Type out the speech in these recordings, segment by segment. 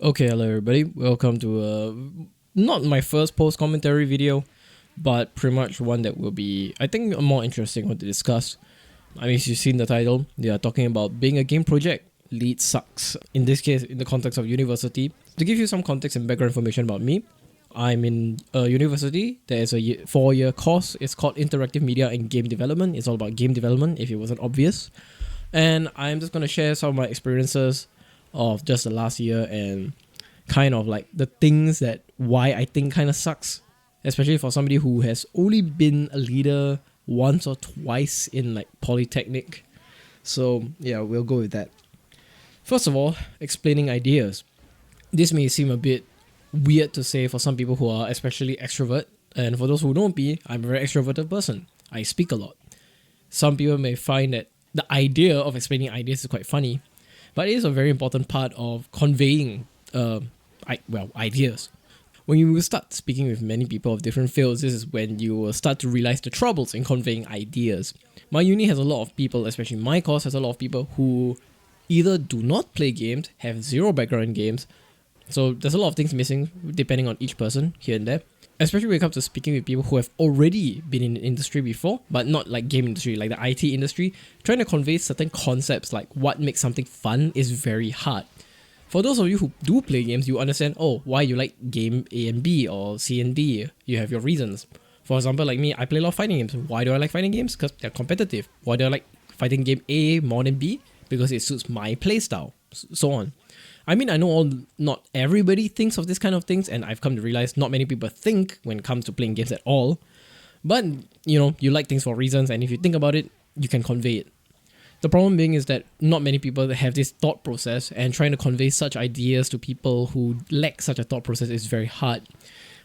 Okay, hello everybody. Welcome to not my first post commentary video, but pretty much one that will be, I think, a more interesting one to discuss. I mean, if you've seen the title, they are talking about being a game project lead sucks. In this case, in the context of university. To give you some context and background information about me, I'm in a university. There is a 4-year course. It's called Interactive Media and Game Development. It's all about game development, if it wasn't obvious. And I'm just going to share some of my experiences of just the last year and kind of like the things that why I think kind of sucks, especially for somebody who has only been a leader once or twice in like polytechnic. So yeah, we'll go with that. First of all, explaining ideas. This may seem a bit weird to say for some people who are especially extrovert, and for those who don't be, I'm a very extroverted person. I speak a lot. Some people may find that the idea of explaining ideas is quite funny, but it is a very important part of conveying ideas. When you will start speaking with many people of different fields, this is when you will start to realize the troubles in conveying ideas. My uni has a lot of people, especially my course has a lot of people who either do not play games, have zero background in games, so there's a lot of things missing depending on each person here and there. Especially when it comes to speaking with people who have already been in the industry before, but not like game industry, like the IT industry, trying to convey certain concepts like what makes something fun is very hard. For those of you who do play games, you understand, why you like game A and B or C and D. You have your reasons. For example, like me, I play a lot of fighting games. Why do I like fighting games? Because they're competitive. Why do I like fighting game A more than B? Because it suits my playstyle, so on. I mean, I know not everybody thinks of this kind of things, and I've come to realize not many people think when it comes to playing games at all. But, you like things for reasons, and if you think about it, you can convey it. The problem being is that not many people have this thought process, and trying to convey such ideas to people who lack such a thought process is very hard.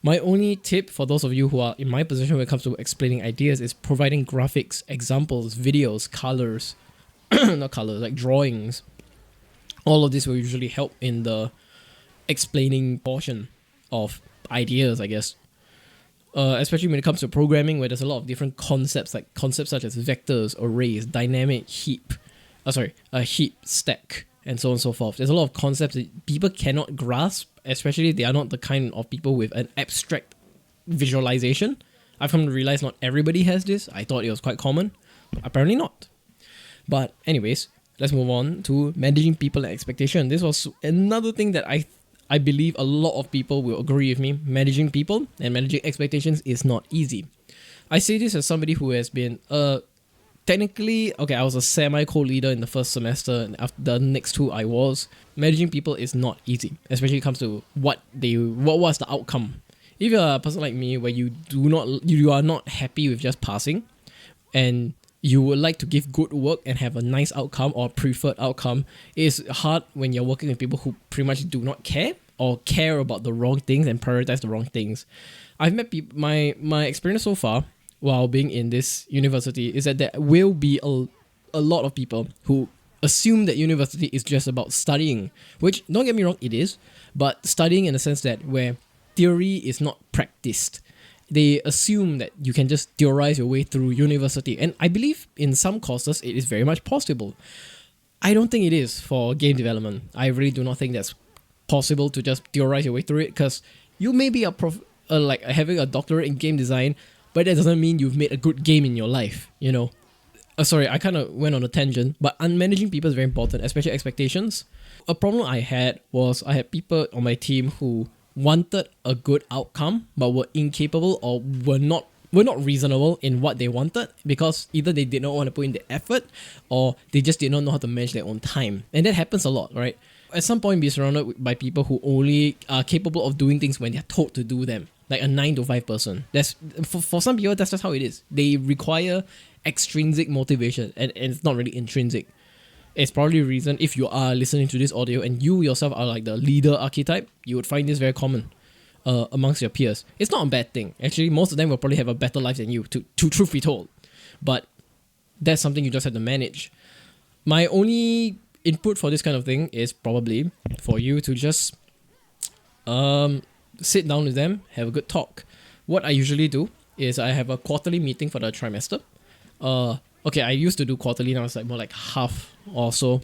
My only tip for those of you who are in my position when it comes to explaining ideas is providing graphics, examples, videos, colors, not colors, like drawings. All of this will usually help in the explaining portion of ideas, I guess. Especially when it comes to programming, where there's a lot of different concepts, like concepts such as vectors, arrays, dynamic heap, a heap stack, and so on and so forth. There's a lot of concepts that people cannot grasp, especially if they are not the kind of people with an abstract visualization. I've come to realize not everybody has this. I thought it was quite common. Apparently not. But anyways, let's move on to managing people and expectation. This was another thing that I believe a lot of people will agree with me. Managing people and managing expectations is not easy. I say this as somebody who has been technically, I was a semi-co-leader in the first semester, and after the next two I was. Managing people is not easy, especially when it comes to what was the outcome. If you're a person like me where you are not happy with just passing, and you would like to give good work and have a nice outcome or preferred outcome, it's hard when you're working with people who pretty much do not care or care about the wrong things and prioritize the wrong things. I've met people, my experience so far while being in this university is that there will be a lot of people who assume that university is just about studying, which, don't get me wrong, it is, but studying in the sense that where theory is not practiced. They assume that you can just theorize your way through university. And I believe in some courses it is very much possible. I don't think it is for game development. I really do not think that's possible to just theorize your way through it, because you may be like having a doctorate in game design, but that doesn't mean you've made a good game in your life, Sorry, I kind of went on a tangent, but managing people is very important, especially expectations. A problem I had was I had people on my team who wanted a good outcome but were incapable or were not reasonable in what they wanted, because either they did not want to put in the effort or they just did not know how to manage their own time. And that happens a lot, right? At some point, be surrounded by people who only are capable of doing things when they're told to do them, like a 9 to 5 person. That's for some people, that's just how it is. They require extrinsic motivation, and it's not really intrinsic. It's probably a reason, if you are listening to this audio and you yourself are like the leader archetype, you would find this very common amongst your peers. It's not a bad thing. Actually, most of them will probably have a better life than you, to truth be told. But that's something you just have to manage. My only input for this kind of thing is probably for you to just sit down with them, have a good talk. What I usually do is I have a quarterly meeting for the trimester. I used to do quarterly, now it's like more like half or so.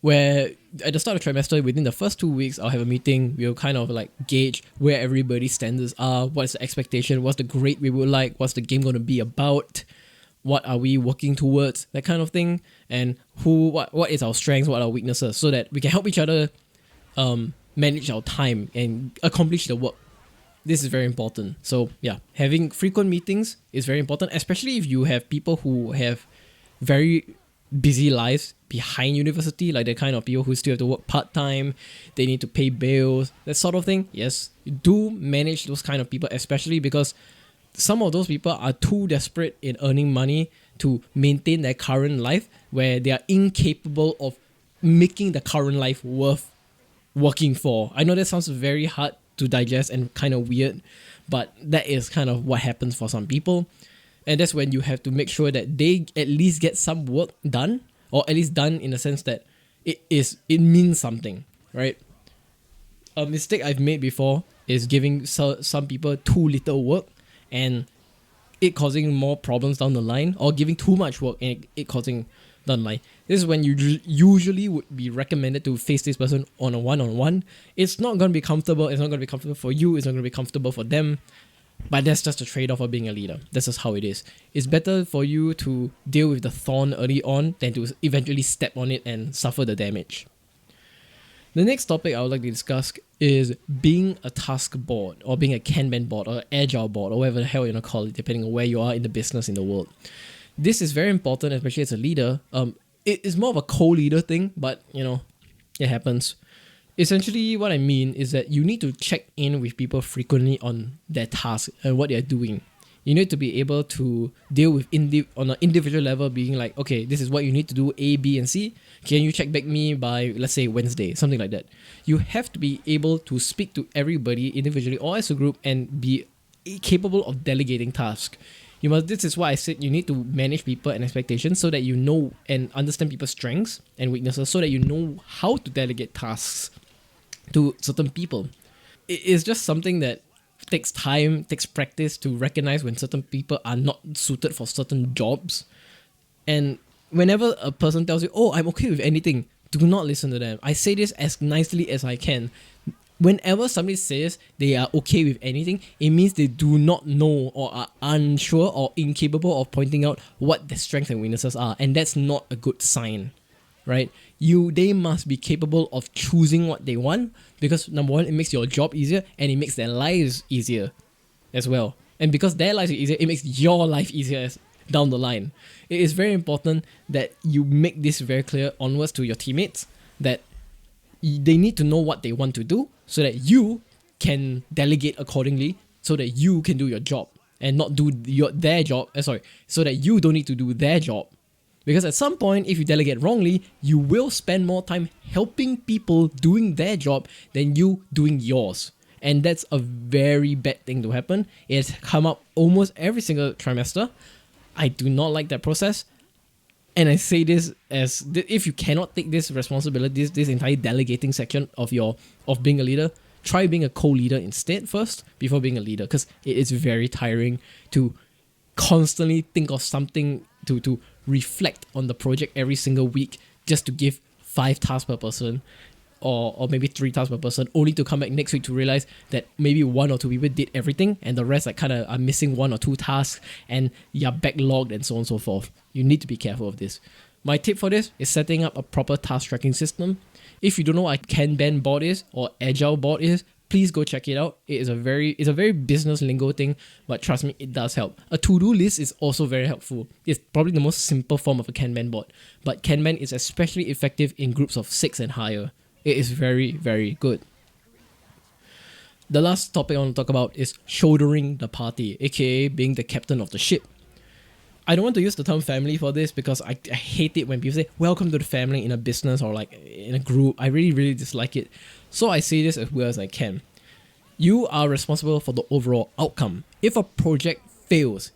where at the start of trimester, within the first 2 weeks, I'll have a meeting. We'll kind of like gauge where everybody's standards are, what's the expectation, what's the grade we would like, what's the game going to be about, what are we working towards, that kind of thing, and what is our strengths, what are our weaknesses, so that we can help each other manage our time and accomplish the work. This is very important. So yeah, having frequent meetings is very important, especially if you have people who have very busy lives behind university, like the kind of people who still have to work part-time, they need to pay bills, that sort of thing. Yes, do manage those kind of people, especially because some of those people are too desperate in earning money to maintain their current life, where they are incapable of making the current life worth working for. I know that sounds very hard to digest and kind of weird, but that is kind of what happens for some people. And that's when you have to make sure that they at least get some work done, or at least done in the sense that it means something, right? A mistake I've made before is giving some people too little work and it causing more problems down the line, or giving too much work and it causing down the line. This is when you usually would be recommended to face this person on a one-on-one. It's not going to be comfortable. It's not going to be comfortable for you. It's not going to be comfortable for them. But that's just a trade-off of being a leader. That's just how it is. It's better for you to deal with the thorn early on than to eventually step on it and suffer the damage. The next topic I would like to discuss is being a task board, or being a Kanban board, or agile board, or whatever the hell you want to call it, depending on where you are in the business, in the world. This is very important, especially as a leader. It is more of a co-leader thing, but it happens. Essentially, what I mean is that you need to check in with people frequently on their tasks and what they're doing. You need to be able to deal with on an individual level, being like, okay, this is what you need to do, A, B, and C. Can you check back me by, let's say, Wednesday, something like that. You have to be able to speak to everybody individually or as a group and be capable of delegating tasks. This is why I said you need to manage people and expectations, so that you know and understand people's strengths and weaknesses, so that you know how to delegate tasks to certain people. It is just something that takes time, takes practice to recognize when certain people are not suited for certain jobs. And whenever a person tells you, oh, I'm okay with anything, do not listen to them. I say this as nicely as I can. Whenever somebody says they are okay with anything, it means they do not know, or are unsure, or incapable of pointing out what their strengths and weaknesses are. And that's not a good sign, right? They must be capable of choosing what they want, because number one, it makes your job easier, and it makes their lives easier as well. And because their lives are easier, it makes your life easier down the line. It is very important that you make this very clear onwards to your teammates, that they need to know what they want to do, so that you can delegate accordingly, so that you can do your job and not do their job. So that you don't need to do their job. Because at some point, if you delegate wrongly, you will spend more time helping people doing their job than you doing yours. And that's a very bad thing to happen. It's come up almost every single trimester. I do not like that process. And I say this as, if you cannot take this responsibility, this entire delegating section of being a leader, try being a co-leader instead first, before being a leader. Because it is very tiring to constantly think of something to reflect on the project every single week, just to give 5 tasks per person, or maybe 3 tasks per person, only to come back next week to realize that maybe 1 or 2 people did everything and the rest are missing 1 or 2 tasks, and you're backlogged and so on and so forth. You need to be careful of this. My tip for this is setting up a proper task tracking system. If you don't know what a Kanban board is, or agile board is, please go check it out. It's a very business lingo thing, but trust me, it does help. A to-do list is also very helpful. It's probably the most simple form of a Kanban board, but Kanban is especially effective in groups of 6 and higher. It is very, very good. The last topic I want to talk about is shouldering the party, aka being the captain of the ship. I don't want to use the term family for this, because I hate it when people say welcome to the family in a business or like in a group. I really, really dislike it. So I say this as well as I can. You are responsible for the overall outcome. If a project fails,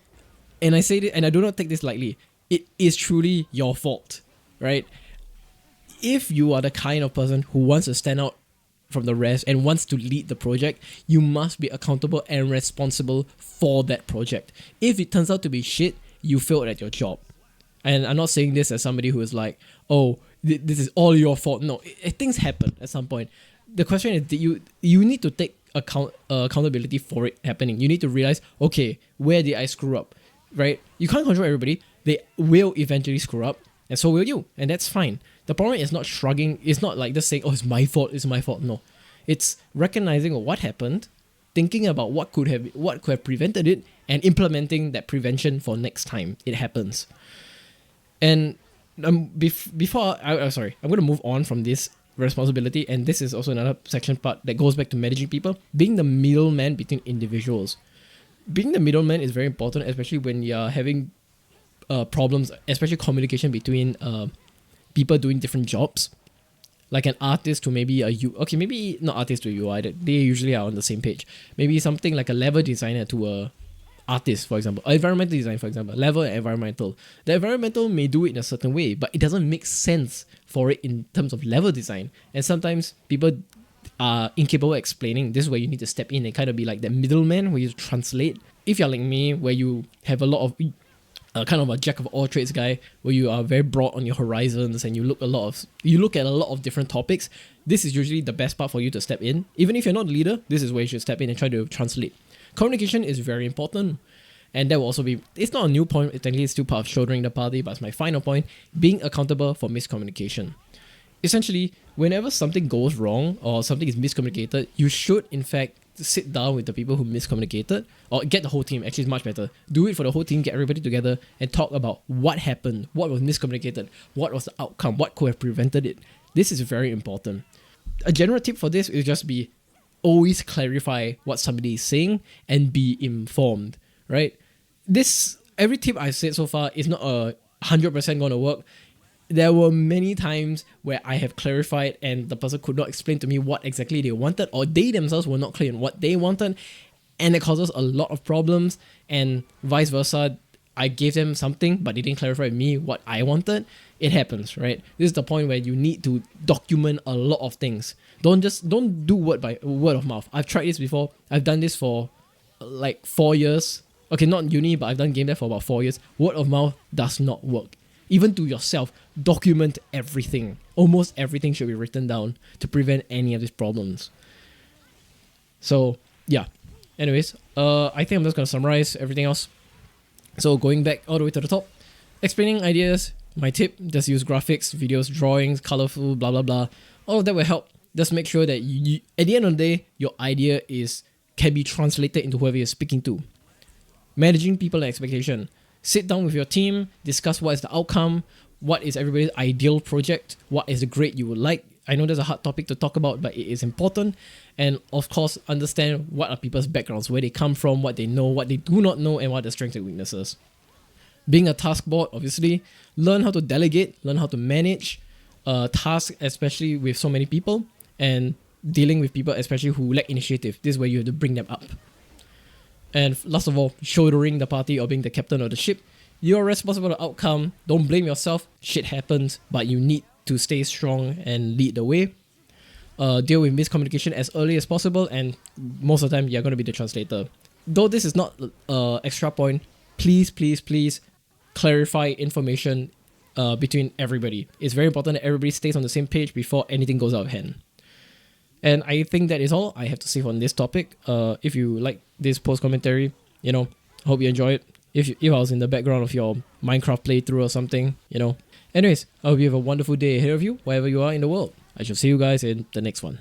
and I say this, and I do not take this lightly, it is truly your fault, right? If you are the kind of person who wants to stand out from the rest and wants to lead the project, you must be accountable and responsible for that project. If it turns out to be shit, you failed at your job. And I'm not saying this as somebody who is like, oh, this is all your fault. No, things happen at some point. The question is, you need to take accountability for it happening. You need to realize, okay, where did I screw up, right? You can't control everybody. They will eventually screw up, and so will you, and that's fine. The problem is not shrugging. It's not like just saying, oh, it's my fault. It's my fault. No, it's recognizing what happened, thinking about what could have prevented it, and implementing that prevention for next time it happens. And before I'm going to move on from this responsibility, and this is also another section part that goes back to managing people, being the middleman between individuals. Being the middleman is very important, especially when you're having problems, especially communication between people doing different jobs. Like an artist to maybe maybe not artist to UI, they usually are on the same page. Maybe something like a level designer to a artist, for example, environmental design, for example, level and environmental. The environmental may do it in a certain way, but it doesn't make sense for it in terms of level design. And sometimes people are incapable of explaining. This is where you need to step in and kind of be like the middleman where you translate. If you're like me, where you have a lot of kind of a jack of all trades guy, where you are very broad on your horizons and you look at a lot of different topics, this is usually the best part for you to step in. Even if you're not the leader, this is where you should step in and try to translate. Communication is very important, and that will also be, it's not a new point, technically it's still part of shouldering the party, but it's my final point, being accountable for miscommunication. Essentially, whenever something goes wrong or something is miscommunicated, you should in fact sit down with the people who miscommunicated, or get the whole team, actually it's much better. Do it for the whole team, get everybody together and talk about what happened, what was miscommunicated, what was the outcome, what could have prevented it. This is very important. A general tip for this is just be always clarify what somebody is saying and be informed, right? Every tip I've said so far is not 100% going to work. There were many times where I have clarified and the person could not explain to me what exactly they wanted, or they themselves were not clear on what they wanted, and it causes a lot of problems, and vice versa. I gave them something, but they didn't clarify with me what I wanted. It happens, right? This is the point where you need to document a lot of things. Don't do word of mouth. I've tried this before. I've done this for like 4 years. Okay, not uni, but I've done game dev for about 4 years. Word of mouth does not work. Even to yourself, document everything. Almost everything should be written down to prevent any of these problems. So yeah. Anyways, I think I'm just gonna summarize everything else. So going back all the way to the top, explaining ideas, my tip, just use graphics, videos, drawings, colorful, blah, blah, blah. All of that will help. Just make sure that you at the end of the day, your idea can be translated into whoever you're speaking to. Managing people and expectation. Sit down with your team, discuss what is the outcome, what is everybody's ideal project, what is the grade you would like. I know that's a hard topic to talk about, but it is important. And of course, understand what are people's backgrounds, where they come from, what they know, what they do not know, and what are their strengths and weaknesses. Being a task board, obviously, learn how to delegate, learn how to manage tasks, especially with so many people, and dealing with people, especially who lack initiative. This is where you have to bring them up. And last of all, shouldering the party or being the captain of the ship. You're responsible for the outcome. Don't blame yourself. Shit happens, but you need to stay strong and lead the way. Deal with miscommunication as early as possible, and most of the time you're going to be the translator. Though this is not extra point, please clarify information between everybody. It's very important that everybody stays on the same page before anything goes out of hand. And I think that is all I have to say on this topic. If you like this post commentary, hope you enjoy it. If I was in the background of your Minecraft playthrough or something, Anyways, I hope you have a wonderful day ahead of you, wherever you are in the world. I shall see you guys in the next one.